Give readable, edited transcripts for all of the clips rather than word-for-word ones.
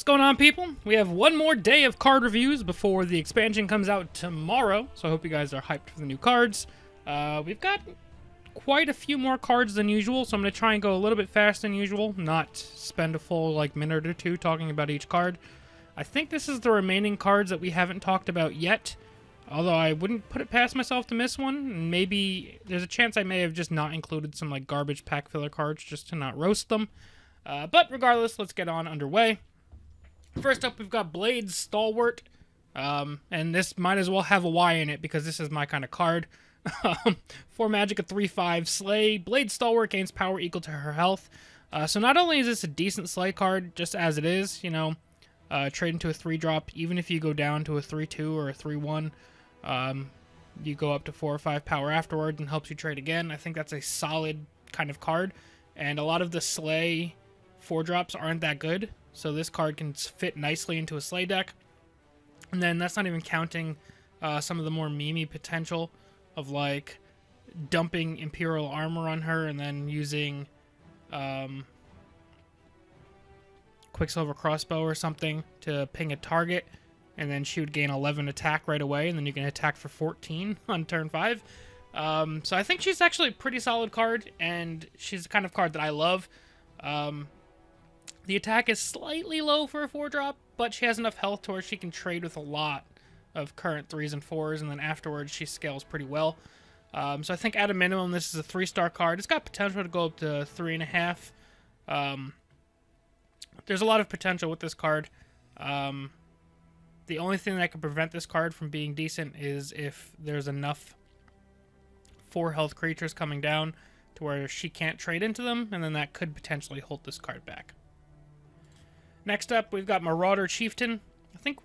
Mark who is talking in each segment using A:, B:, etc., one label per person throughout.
A: going on, people? We have one more day of card reviews before the expansion comes out tomorrow, so I hope you guys are hyped for the new cards. We've got quite a few more cards than usual, so I'm going to try and go a little bit faster than usual, not spend a full minute or two talking about each card. I think this is the remaining cards that we haven't talked about yet, although I wouldn't put it past myself to miss one, and maybe there's a chance I may have just not included some garbage pack filler cards just to not roast them. But regardless, let's get on underway. First up, we've got Blade's Stalwart, and this might as well have a Y in it because this is my kind of card. 4 magic, a 3/5 Slay. Blade Stalwart gains power equal to her health. So not only is this a decent Slay card, just as it is, trade into a 3-drop, even if you go down to a 3/2 or a 3/1, you go up to 4 or 5 power afterwards and helps you trade again. I think that's a solid kind of card, and a lot of the Slay 4-drops aren't that good. So this card can fit nicely into a Slay deck. And then that's not even counting some of the more memey potential of dumping Imperial Armor on her and then using Quicksilver Crossbow or something to ping a target. And then she would gain 11 attack right away, and then you can attack for 14 on turn 5. So I think she's actually a pretty solid card, and she's the kind of card that I love. The attack is slightly low for a 4-drop, but she has enough health to where she can trade with a lot of current 3s and 4s, and then afterwards she scales pretty well. So I think at a minimum this is a 3-star card. It's got potential to go up to 3.5. There's a lot of potential with this card. The only thing that could prevent this card from being decent is if there's enough 4 health creatures coming down to where she can't trade into them, and then that could potentially hold this card back. Next up, we've got Marauder Chieftain. I think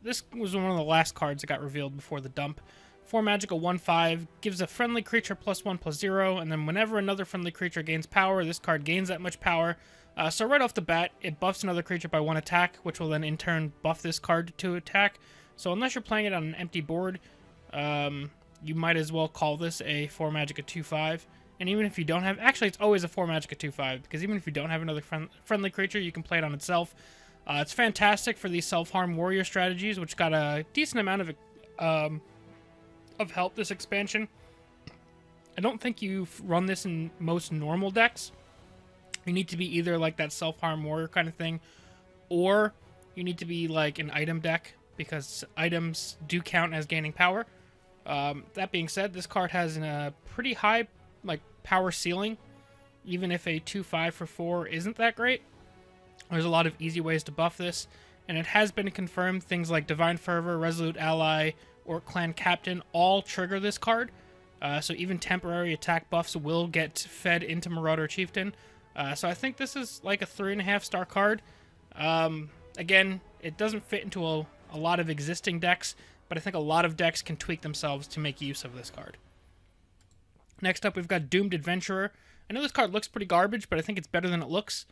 A: this was one of the last cards that got revealed before the dump. 4 magic, a 1/5, gives a friendly creature +1/+0, and then whenever another friendly creature gains power, this card gains that much power. So right off the bat, it buffs another creature by 1 attack, which will then in turn buff this card to 2 attack. So unless you're playing it on an empty board, you might as well call this a 4 magic, a 2/5. And even if you don't have... Actually, it's always a 4 magic, a 2/5, because even if you don't have another friendly creature, you can play it on itself. It's fantastic for these self-harm warrior strategies, which got a decent amount of help this expansion. I don't think you run this in most normal decks. You need to be either that self-harm warrior kind of thing, or you need to be an item deck, because items do count as gaining power. That being said, this card has a pretty high power ceiling, even if a 2/5 for 4 isn't that great. There's a lot of easy ways to buff this, and it has been confirmed things like Divine Fervor, Resolute Ally, or Clan Captain all trigger this card. So even temporary attack buffs will get fed into Marauder Chieftain. So I think this is a 3.5-star card. Again, it doesn't fit into a lot of existing decks, but I think a lot of decks can tweak themselves to make use of this card. Next up, we've got Doomed Adventurer. I know this card looks pretty garbage, but I think it's better than it looks.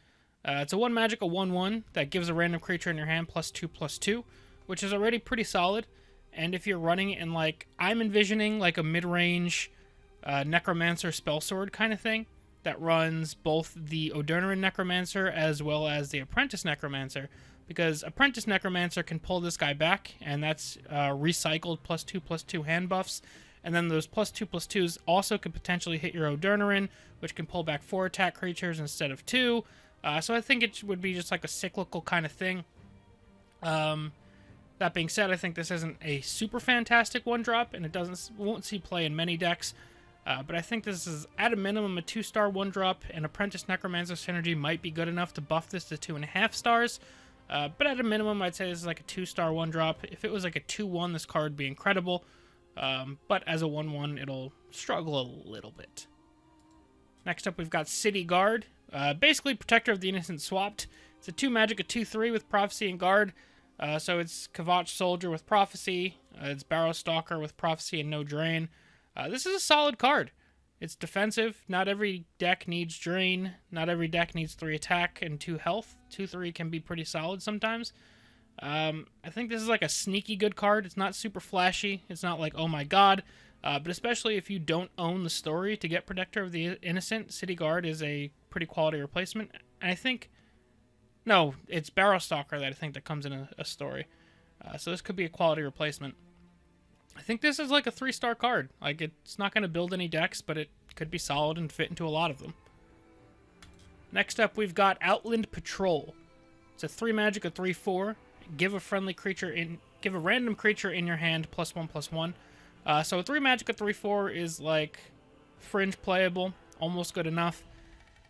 A: It's a 1 magic, a 1/1 that gives a random creature in your hand +2/+2, which is already pretty solid. And if you're running it in I'm envisioning a mid-range Necromancer Spellsword kind of thing that runs both the Odernarin Necromancer as well as the Apprentice Necromancer, because Apprentice Necromancer can pull this guy back, and that's recycled +2/+2 hand buffs. And then those +2/+2s also could potentially hit your Odernarin, which can pull back 4 attack creatures instead of 2. So I think it would be just a cyclical kind of thing. That being said, I think this isn't a super fantastic 1-drop, and it won't see play in many decks. But I think this is, at a minimum, a 2-star 1-drop, and Apprentice Necromancer synergy might be good enough to buff this to 2.5 stars. But at a minimum, I'd say this is a 2-star 1-drop. If it was a 2/1, this card would be incredible. But as a 1/1, it'll struggle a little bit. Next up, we've got City Guard. Basically, Protector of the Innocent swapped. It's a 2 magic, a 2/3 with Prophecy and Guard. So it's Kavach Soldier with Prophecy. It's Barrow Stalker with Prophecy and no Drain. This is a solid card. It's defensive. Not every deck needs Drain. Not every deck needs 3 attack and 2 health. 2/3 can be pretty solid sometimes. I think this is a sneaky good card. It's not super flashy. It's not oh my god. But especially if you don't own the story to get Protector of the Innocent, City Guard is a pretty quality replacement. And I think No, it's Barrowstalker that I think that comes in a story. So this could be a quality replacement. I think this is like a 3-star card. Like, it's not going to build any decks, but it could be solid and fit into a lot of them. Next up, we've got Outland Patrol. It's a 3 magic, a 3/4. Give a random creature in your hand +1/+1. So a 3 magic, a 3/4 is like fringe playable, almost good enough.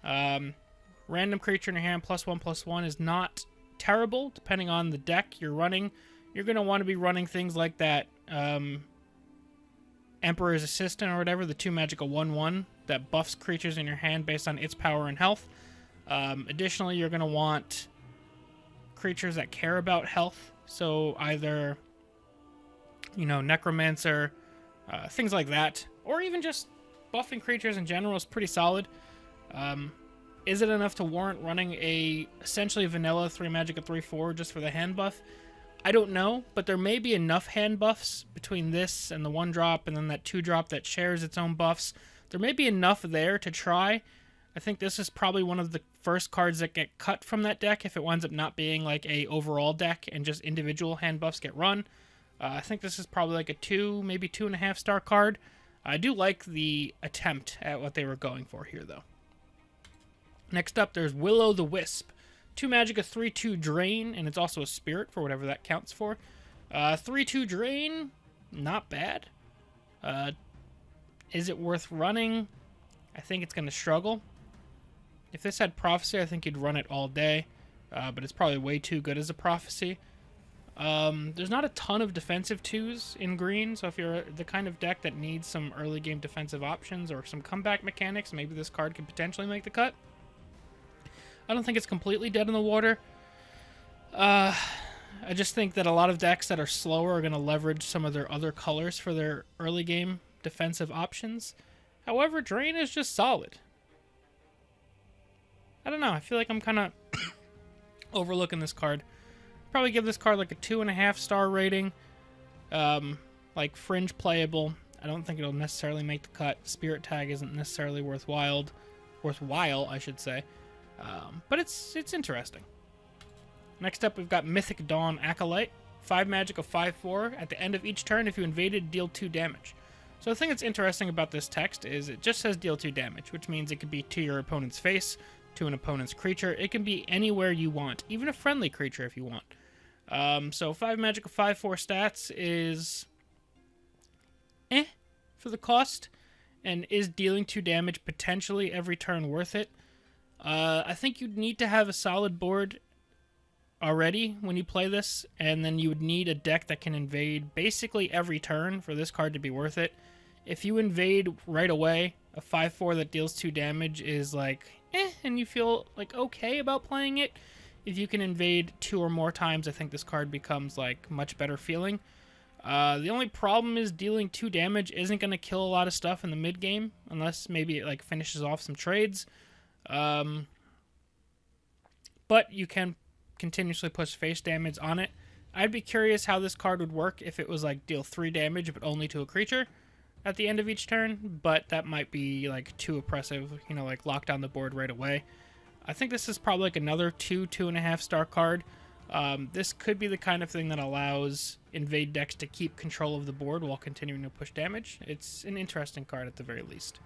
A: Random creature in your hand +1/+1 is not terrible, depending on the deck you're running. You're going to want to be running things like that Emperor's Assistant or whatever, the 2 magic, a 1/1 that buffs creatures in your hand based on its power and health. Additionally, you're going to want creatures that care about health, so either, you know, Necromancer, things like that, or even just buffing creatures in general is pretty solid. Is it enough to warrant running a essentially vanilla 3 magic, a 3/4 just for the hand buff? I don't know, but there may be enough hand buffs between this and the 1-drop and then that 2-drop that shares its own buffs. There may be enough there to try. I think this is probably one of the first cards that get cut from that deck if it winds up not being like a overall deck and just individual hand buffs get run. I think this is probably like a 2, maybe 2.5-star card. I do like the attempt at what they were going for here, though. Next up, there's Willow the Wisp. 2 magic, a 3/2 drain, and it's also a spirit for whatever that counts for. 3/2 drain, not bad. Is it worth running? I think it's going to struggle. If this had Prophecy, I think you'd run it all day, but it's probably way too good as a Prophecy. There's not a ton of defensive 2s in green, so if you're the kind of deck that needs some early game defensive options or some comeback mechanics, maybe this card could potentially make the cut. I don't think it's completely dead in the water. I just think that a lot of decks that are slower are going to leverage some of their other colors for their early game defensive options. However, Drain is just solid. I don't know. I feel like I'm kind of overlooking this card. Probably give this card like a 2.5-star rating. Like fringe playable. I don't think it'll necessarily make the cut. Spirit Tag isn't necessarily worthwhile, I should say. But it's interesting. Next up, we've got Mythic Dawn Acolyte. 5 magic, a 5/4. At the end of each turn, if you invaded, deal 2 damage. So the thing that's interesting about this text is it just says deal 2 damage, which means it could be to your opponent's face, to an opponent's creature. It can be anywhere you want, even a friendly creature if you want. So 5 magic, a 5/4 stats is for the cost, and is dealing 2 damage potentially every turn worth it? I think you'd need to have a solid board already when you play this, and then you would need a deck that can invade basically every turn for this card to be worth it. If you invade right away, a 5/4 that deals 2 damage is like, and you feel like okay about playing it. If you can invade 2 or more times, I think this card becomes like much better feeling. The only problem is dealing 2 damage isn't going to kill a lot of stuff in the mid game, unless maybe it like finishes off some trades. But you can continuously push face damage on it. I'd be curious how this card would work if it was like deal 3 damage but only to a creature at the end of each turn, but that might be like too oppressive, you know, like lock down the board right away. I think this is probably like another 2.5-star card. This could be the kind of thing that allows invade decks to keep control of the board while continuing to push damage. It's an interesting card at the very least.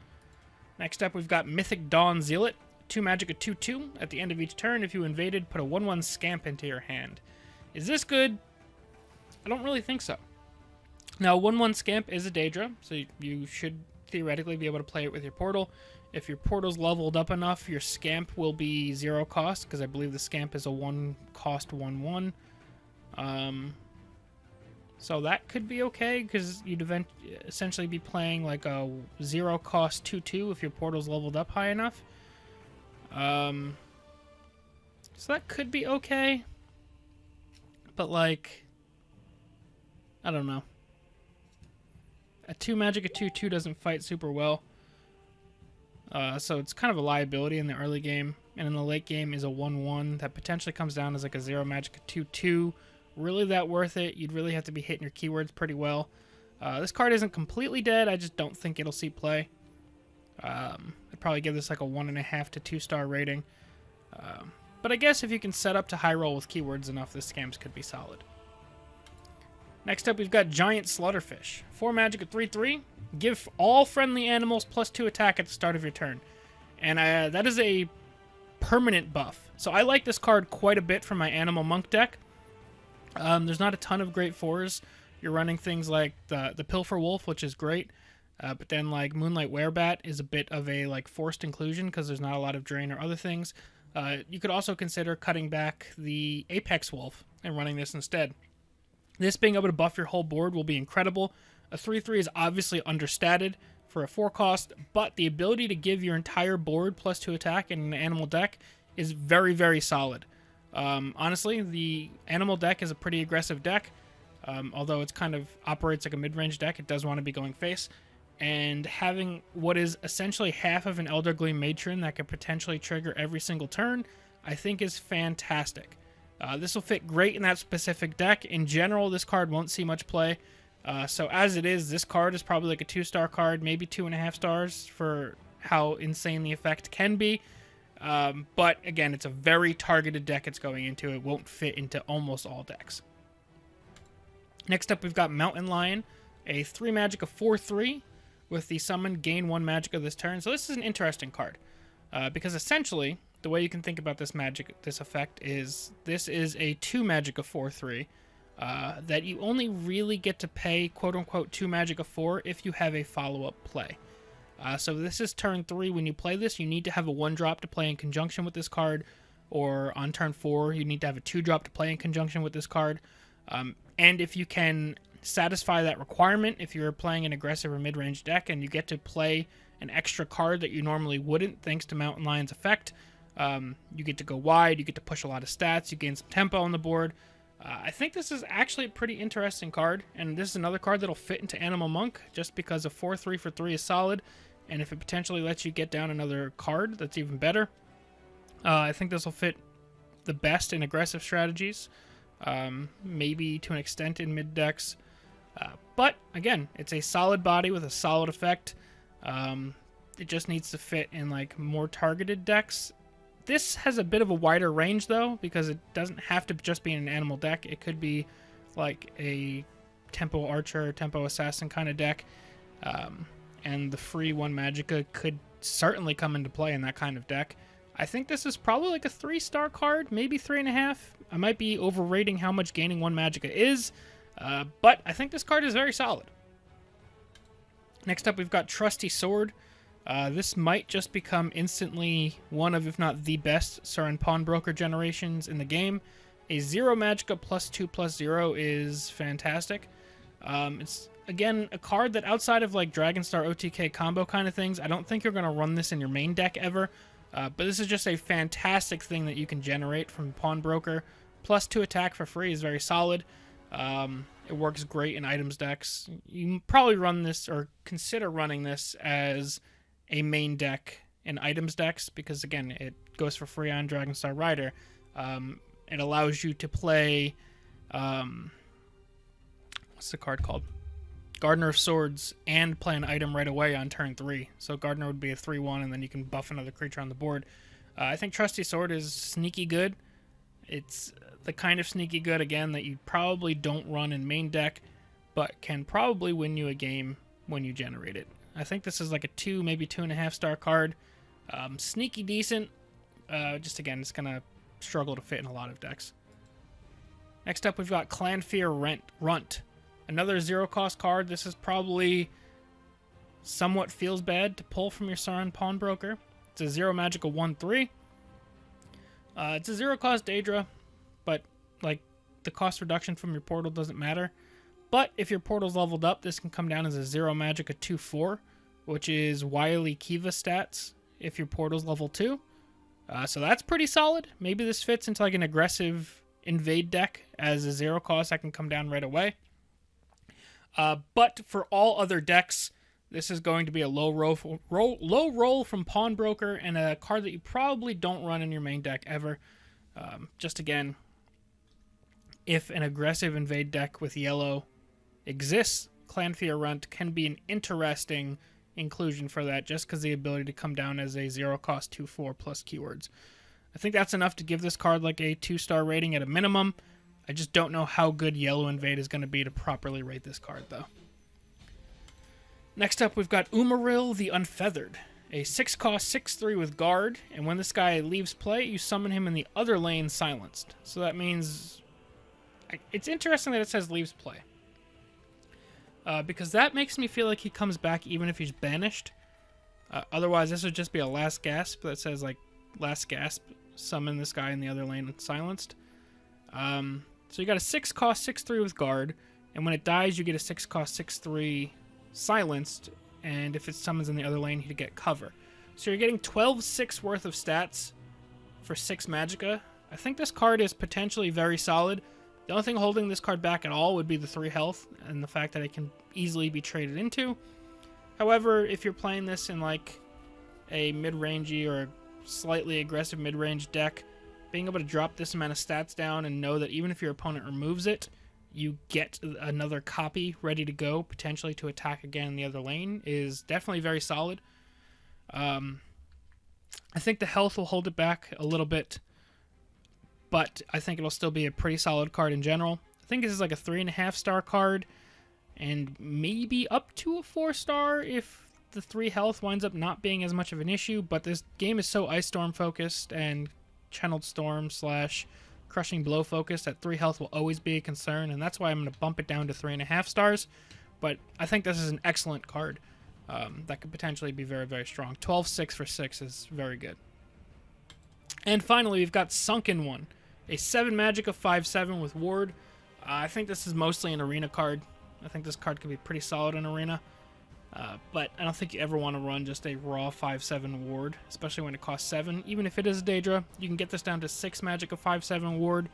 A: Next up, we've got Mythic Dawn Zealot. 2 magic, a 2/2. At the end of each turn, if you invaded, put a 1/1 Scamp into your hand. Is this good? I don't really think so. Now, 1/1 Scamp is a Daedra, so you should theoretically be able to play it with your Portal. If your Portal's leveled up enough, your Scamp will be 0 cost, because I believe the Scamp is a 1-cost 1/1. So that could be okay, because you'd essentially be playing like a 0 cost 2/2 if your Portal's leveled up high enough. So that could be okay. But like, I don't know. A 2 magic, a 2/2 doesn't fight super well. So it's kind of a liability in the early game. And in the late game is a 1/1 that potentially comes down as like a 0 magic, a 2/2. Really that worth it? You'd really have to be hitting your keywords pretty well. This card isn't completely dead. I just don't think it'll see play. I'd probably give this like a 1.5 to 2-star rating. But I guess if you can set up to high roll with keywords enough, this scams could be solid. Next up, we've got Giant Slaughterfish. 4 magic of 3/3. Give all friendly animals +2 attack at the start of your turn. And that is a permanent buff. So I like this card quite a bit for my Animal Monk deck. There's not a ton of great 4s. You're running things like the Pilfer Wolf, which is great. But then like Moonlight Werebat is a bit of a like forced inclusion because there's not a lot of drain or other things. You could also consider cutting back the Apex Wolf and running this instead. This being able to buff your whole board will be incredible. A 3/3 is obviously understated for a 4 cost, but the ability to give your entire board +2 attack in an animal deck is very, very solid. Honestly, the animal deck is a pretty aggressive deck. Although it kind of operates like a mid-range deck, it does want to be going face. And having what is essentially half of an Elder Gleam Matron that could potentially trigger every single turn, I think is fantastic. This will fit great in that specific deck. In general, this card won't see much play. So as it is, this card is probably like a 2-star card, maybe 2.5 stars for how insane the effect can be. But again, it's a very targeted deck it's going into. It won't fit into almost all decks. Next up, we've got Mountain Lion, a 3 magic of 4/3 with the summon gain 1 magic of this turn. So this is an interesting card because essentially the way you can think about this effect is this is a 2 magic of 4/3 that you only really get to pay quote unquote 2 magic of 4 if you have a follow-up play. So this is turn 3. When you play this, you need to have a 1-drop to play in conjunction with this card, or on turn 4 you need to have a 2-drop to play in conjunction with this card. And if you can satisfy that requirement, if you're playing an aggressive or mid-range deck and you get to play an extra card that you normally wouldn't thanks to Mountain Lion's effect, you get to go wide, you get to push a lot of stats, you gain some tempo on the board. I think this is actually a pretty interesting card, and this is another card that'll fit into Animal Monk just because a 4/3 for 3 is solid, and if it potentially lets you get down another card, that's even better. I think this will fit the best in aggressive strategies, maybe to an extent in mid decks. But again, it's a solid body with a solid effect. It just needs to fit in like more targeted decks. This has a bit of a wider range though, because it doesn't have to just be in an animal deck. It could be like a Tempo Archer, Tempo Assassin kind of deck. And the free 1 Magicka could certainly come into play in that kind of deck. I think this is probably like a 3-star card, maybe 3.5. I might be overrating how much gaining 1 Magicka is, but I think this card is very solid. Next up, we've got Trusty Sword. This might just become instantly one of, if not the best, Suran Pawnbroker generations in the game. A 0 Magicka +2/+0 is fantastic. It's, again, a card that outside of like Dragonstar OTK combo kind of things, I don't think you're going to run this in your main deck ever. But this is just a fantastic thing that you can generate from Pawnbroker. +2 attack for free is very solid. It works great in items decks. You can probably run this or consider running this as a main deck in items decks because, again, it goes for free on Dragonstar Rider. It allows you to play... what's the card called? Gardener of Swords and play an item right away on turn 3. So Gardener would be a 3/1 and then you can buff another creature on the board. I think Trusty Sword is sneaky good. It's the kind of sneaky good, again, that you probably don't run in main deck, but can probably win you a game when you generate it. I think this is like a 2, maybe 2.5-star card. Sneaky decent. Just again, it's going to struggle to fit in a lot of decks. Next up, we've got Clanfear Runt. Another 0-cost card. This is probably somewhat feels bad to pull from your Suran Pawnbroker. It's a 0 Magicka 1/3. It's a 0-cost Daedra, but like the cost reduction from your portal doesn't matter. But if your portal's leveled up, this can come down as a 0 Magicka 2/4, which is Wily Kiva stats if your portal's level 2. So that's pretty solid. Maybe this fits into like an aggressive Invade deck as a 0-cost that can come down right away. But for all other decks, this is going to be a low roll from Pawnbroker and a card that you probably don't run in your main deck ever. Just again, if an aggressive Invade deck with yellow exists, Clanfear Runt can be an interesting inclusion for that just because the ability to come down as a 0-cost 2/4 plus keywords. I think that's enough to give this card like a 2-star rating at a minimum. I just don't know how good Yellow Invade is going to be to properly rate this card, though. Next up, we've got Umaril the Unfeathered. A 6-cost 6/3 with Guard, and when this guy leaves play, you summon him in the other lane silenced. So that means... It's interesting that it says leaves play. Because that makes me feel like he comes back even if he's banished. Otherwise, this would just be a last gasp that says, like, last gasp, summon this guy in the other lane silenced. So you got a 6-cost 6/3 with Guard, and when it dies, you get a 6-cost 6/3 silenced, and if it summons in the other lane, he'd get cover. So you're getting 12/6 worth of stats for 6 Magicka. I think this card is potentially very solid. The only thing holding this card back at all would be the 3 health, and the fact that it can easily be traded into. However, if you're playing this in like a mid-rangey or slightly aggressive mid-range deck, being able to drop this amount of stats down and know that even if your opponent removes it, you get another copy ready to go, potentially to attack again in the other lane, is definitely very solid. I think the health will hold it back a little bit, but I think it'll still be a pretty solid card in general. I think this is like a 3.5-star card, and maybe up to a 4-star if the 3 health winds up not being as much of an issue, but this game is so Ice Storm focused and Channeled Storm / Crushing Blow focused that 3 health will always be a concern, and that's why I'm going to bump it down to 3.5 stars. But I think this is an excellent card that could potentially be very, very strong. 12/6 for 6 is very good. And finally, we've got Sunken One, a 7 Magicka 5/7 with Ward. I think this is mostly an arena card. I think this card could be pretty solid in arena. But I don't think you ever want to run just a raw 5/7 Ward, especially when it costs 7. Even if it is a Daedra, you can get this down to 6 Magicka 5/7 Ward.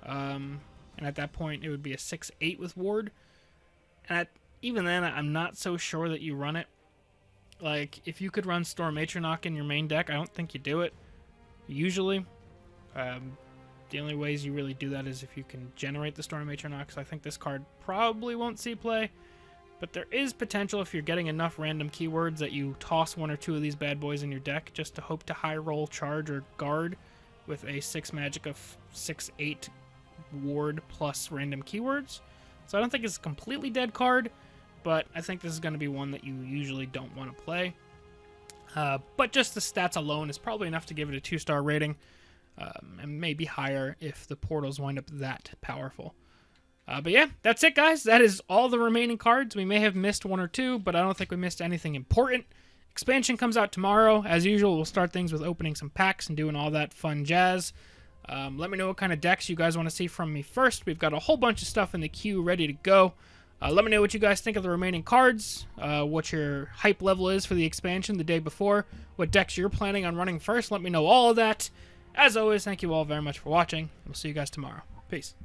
A: And at that point, it would be a 6/8 with Ward. And even then, I'm not so sure that you run it. Like, if you could run Storm Atronach in your main deck, I don't think you do it. Usually. The only ways you really do that is if you can generate the Storm Atronach, so I think this card probably won't see play. But there is potential if you're getting enough random keywords that you toss 1 or 2 of these bad boys in your deck just to hope to high roll Charge or Guard with a 6 Magicka 6/8 Ward plus random keywords. So I don't think it's a completely dead card, but I think this is going to be one that you usually don't want to play. But just the stats alone is probably enough to give it a 2-star rating, and maybe higher if the portals wind up that powerful. But yeah, that's it, guys. That is all the remaining cards. We may have missed 1 or 2, but I don't think we missed anything important. Expansion comes out tomorrow. As usual, we'll start things with opening some packs and doing all that fun jazz. Let me know what kind of decks you guys want to see from me first. We've got a whole bunch of stuff in the queue ready to go. Let me know what you guys think of the remaining cards, what your hype level is for the expansion the day before, what decks you're planning on running first. Let me know all of that. As always, thank you all very much for watching. We'll see you guys tomorrow. Peace.